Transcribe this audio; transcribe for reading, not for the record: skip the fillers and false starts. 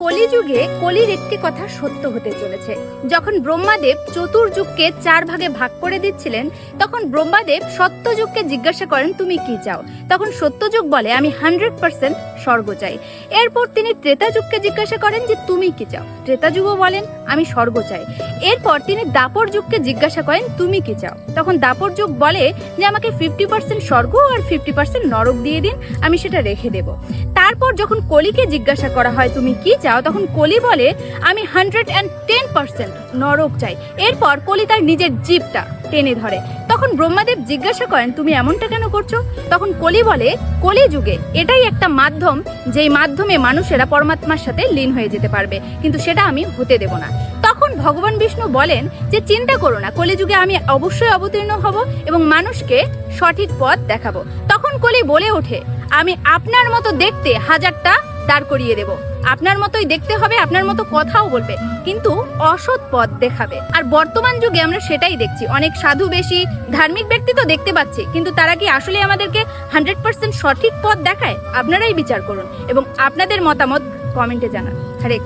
কলিযুগে কলির একটি কথা সত্য হতে চলেছে। যখন ব্রহ্মাদেব চতুর্যুগকে 4 ভাগে ভাগ করে দিচ্ছিলেন, তখন ব্রহ্মাদেব সত্যযুগকে জিজ্ঞাসা করেন, তুমি কি চাও? তখন সত্যযুগ বলে, আমি 100% স্বর্গ চাই। এরপর তিনি ত্রেতাযুগকে জিজ্ঞাসা করেন যে তুমি কি চাও? ত্রেতাযুগও বলেন, আমি স্বর্গ চাই। এরপর তিনি দাপর যুগকে জিজ্ঞাসা করেন, তুমি কি চাও? তখন দাপর যুগ বলে যে আমাকে 50% স্বর্গ আর 50% নরক দিয়ে দিন, আমি সেটা রেখে দেব। তারপর যখন কলিকে জিজ্ঞাসা করা হয় তুমি কি চাও, তখন কলি বলে আমি 110% নরক চাই। এরপর কলি তার নিজের জিভটা টেনে ধরে। তখন ব্রহ্মাদেব জিজ্ঞাসা করেন, তুমি এমনটা কেন করছো? তখন কলি বলে, কলি যুগে এটাই একটা মাধ্যম, যেই মাধ্যমে মানুষেরা পরমাত্মার সাথে লীন হয়ে যেতে পারবে, কিন্তু সেটা আমি হতে দেব না। তখন ভগবান বিষ্ণু বলেন যে চিন্তা করো না, কলিযুগে আমি অবশ্যই অবতীর্ণ হব এবং মানুষকে সঠিক পথ দেখাবো। তখন কলি বলে ওঠে, আমি আপনার মতো দেখতে 1000টা দাঁড় করিয়ে দেব, আপনার মতোই দেখতে হবে, আপনার মতো কথাও বলবে, কিন্তু অসৎ পথ দেখাবে। আর বর্তমান যুগে আমরা সেটাই দেখছি, অনেক সাধু বেশি ধার্মিক ব্যক্তি তো দেখতে পাচ্ছি, কিন্তু তারা কি আসলে আমাদেরকে 100% সঠিক পথ দেখায়? আপনারাই বিচার করুন এবং আপনাদের মতামত কমেন্টে জানান। হরে